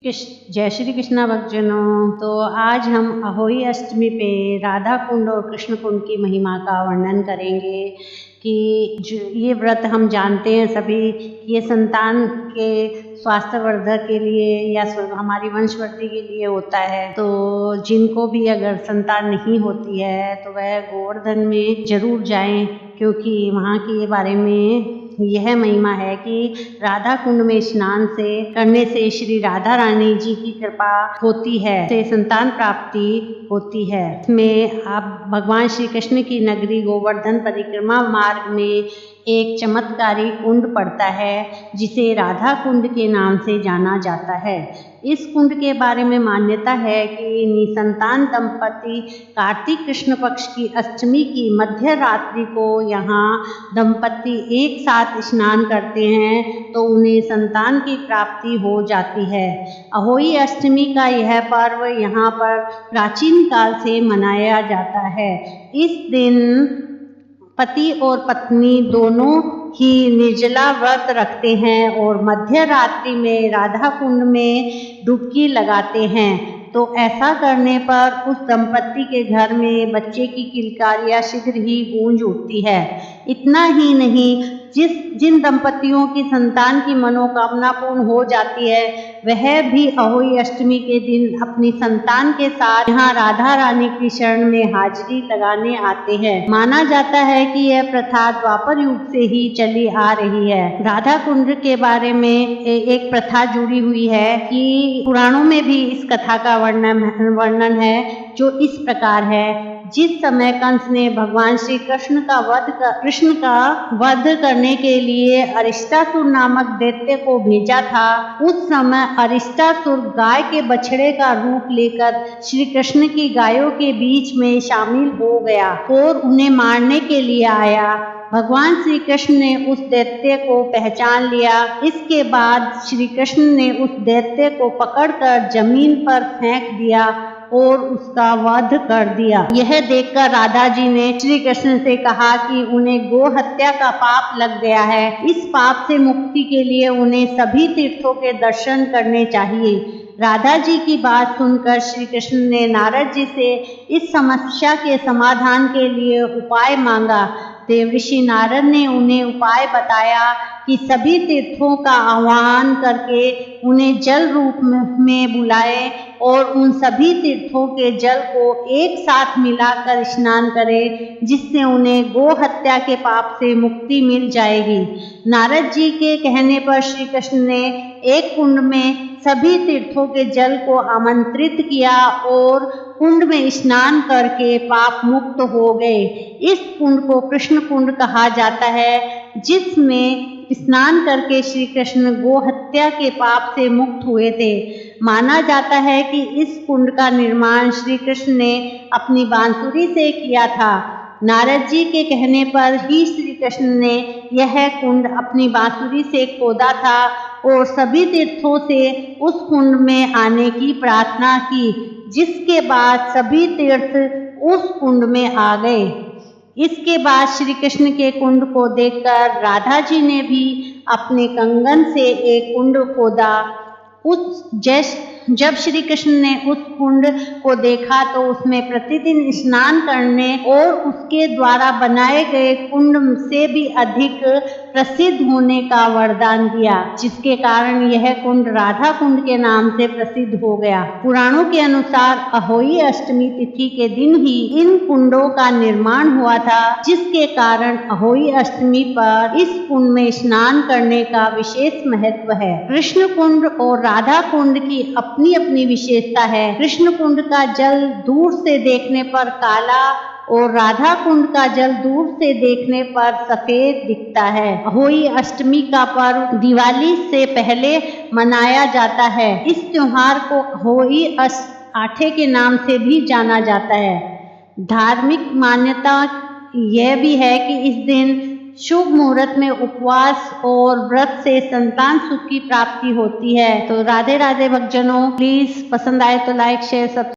जय श्री कृष्णा भक्तजनों। तो आज हम अहोई अष्टमी पे राधा कुंड और कृष्ण कुंड की महिमा का वर्णन करेंगे कि ये व्रत हम जानते हैं सभी कि ये संतान के स्वास्थ्यवर्धक के लिए या हमारी वंशवृद्धि के लिए होता है। तो जिनको भी अगर संतान नहीं होती है तो वह गोवर्धन में जरूर जाएं, क्योंकि वहाँ के बारे में यह महिमा है कि राधा कुंड में स्नान से करने से श्री राधा रानी जी की कृपा होती है, से संतान प्राप्ति होती है। इसमें आप भगवान श्री कृष्ण की नगरी गोवर्धन परिक्रमा मार्ग में एक चमत्कारी कुंड पड़ता है जिसे राधा कुंड के नाम से जाना जाता है। इस कुंड के बारे में मान्यता है कि निसंतान दंपति कार्तिक कृष्ण पक्ष की अष्टमी की मध्य रात्रि को यहाँ दंपति एक साथ स्नान करते हैं तो उन्हें संतान की प्राप्ति हो जाती है। अहोई अष्टमी का यह पर्व यहाँ पर प्राचीन काल से मनाया जाता है। इस दिन पति और पत्नी दोनों ही निर्जला व्रत रखते हैं और मध्य रात्रि में राधा कुंड में डुबकी लगाते हैं। तो ऐसा करने पर उस दंपति के घर में बच्चे की किलकारियां शीघ्र ही गूंज उठती है। इतना ही नहीं, जिन दंपतियों की संतान की मनोकामना पूर्ण हो जाती है वह भी अहोई अष्टमी के दिन अपनी संतान के साथ यहाँ राधा रानी की शरण में हाजिरी लगाने आते हैं। माना जाता है कि यह प्रथा द्वापर युग से ही चली आ रही है। राधा कुंड के बारे में एक प्रथा जुड़ी हुई है कि पुराणों में भी इस कथा का वर्णन है जो इस प्रकार है। जिस समय कंस ने भगवान श्री कृष्ण का वध करने के लिए अरिष्टासुर नामक दैत्य को भेजा था, उस समय अरिष्टासुर गाय के बछड़े का रूप लेकर श्री कृष्ण की गायों के बीच में शामिल हो गया और उन्हें मारने के लिए आया। भगवान श्री कृष्ण ने उस दैत्य को पहचान लिया। इसके बाद श्री कृष्ण ने उस दैत्य को पकड़कर जमीन पर फेंक दिया और उसका वध कर दिया। यह देखकर राधा जी ने श्री कृष्ण से कहा कि उन्हें गो हत्या का पाप लग गया है। इस पाप से मुक्ति के लिए उन्हें सभी तीर्थों के दर्शन करने चाहिए। राधा जी की बात सुनकर श्री कृष्ण ने नारद जी से इस समस्या के समाधान के लिए उपाय मांगा। देवर्षि नारद ने उन्हें उपाय बताया कि सभी तीर्थों का आह्वान करके उन्हें जल रूप में बुलाए और उन सभी तीर्थों के जल को एक साथ मिलाकर स्नान करें, जिससे उन्हें गो हत्या के पाप से मुक्ति मिल जाएगी। नारद जी के कहने पर श्री कृष्ण ने एक कुंड में सभी तीर्थों के जल को आमंत्रित किया और कुंड में स्नान करके पाप मुक्त हो गए। इस कुंड को कृष्ण कुंड कहा जाता है, जिसमें स्नान करके श्री कृष्ण गो हत्या के पाप से मुक्त हुए थे। माना जाता है कि इस कुंड का निर्माण श्री कृष्ण ने अपनी बांसुरी से किया था। नारद जी के कहने पर ही श्री कृष्ण ने यह कुंड अपनी बांसुरी से खोदा था और सभी तीर्थों से उस कुंड में आने की प्रार्थना की, जिसके बाद सभी तीर्थ उस कुंड में आ गए। इसके बाद श्री कृष्ण के कुंड को देखकर राधा जी ने भी अपने कंगन से एक कुंड खोदा। जब श्री कृष्ण ने उस कुंड को देखा तो उसमें प्रतिदिन स्नान करने और उसके द्वारा बनाए गए कुंड से भी अधिक प्रसिद्ध होने का वरदान दिया, जिसके कारण यह कुंड राधा कुंड के नाम से प्रसिद्ध हो गया। पुराणों के अनुसार अहोई अष्टमी तिथि के दिन ही इन कुंडों का निर्माण हुआ था, जिसके कारण अहोई अष्टमी पर इस कुंड में स्नान करने का विशेष महत्व है। कृष्ण कुंड और राधा कुंड की अपनी अपनी विशेषता है। कृष्ण कुंड का जल दूर से देखने पर काला और राधा कुंड का जल दूर से देखने पर सफेद दिखता है। अहोई अष्टमी का पर्व दिवाली से पहले मनाया जाता है। इस त्योहार को अहोई आठे के नाम से भी जाना जाता है। धार्मिक मान्यता यह भी है कि इस दिन शुभ मुहूर्त में उपवास और व्रत से संतान सुख की प्राप्ति होती है। तो राधे राधे भक्तजनों, प्लीज पसंद आए तो लाइक शेयर सब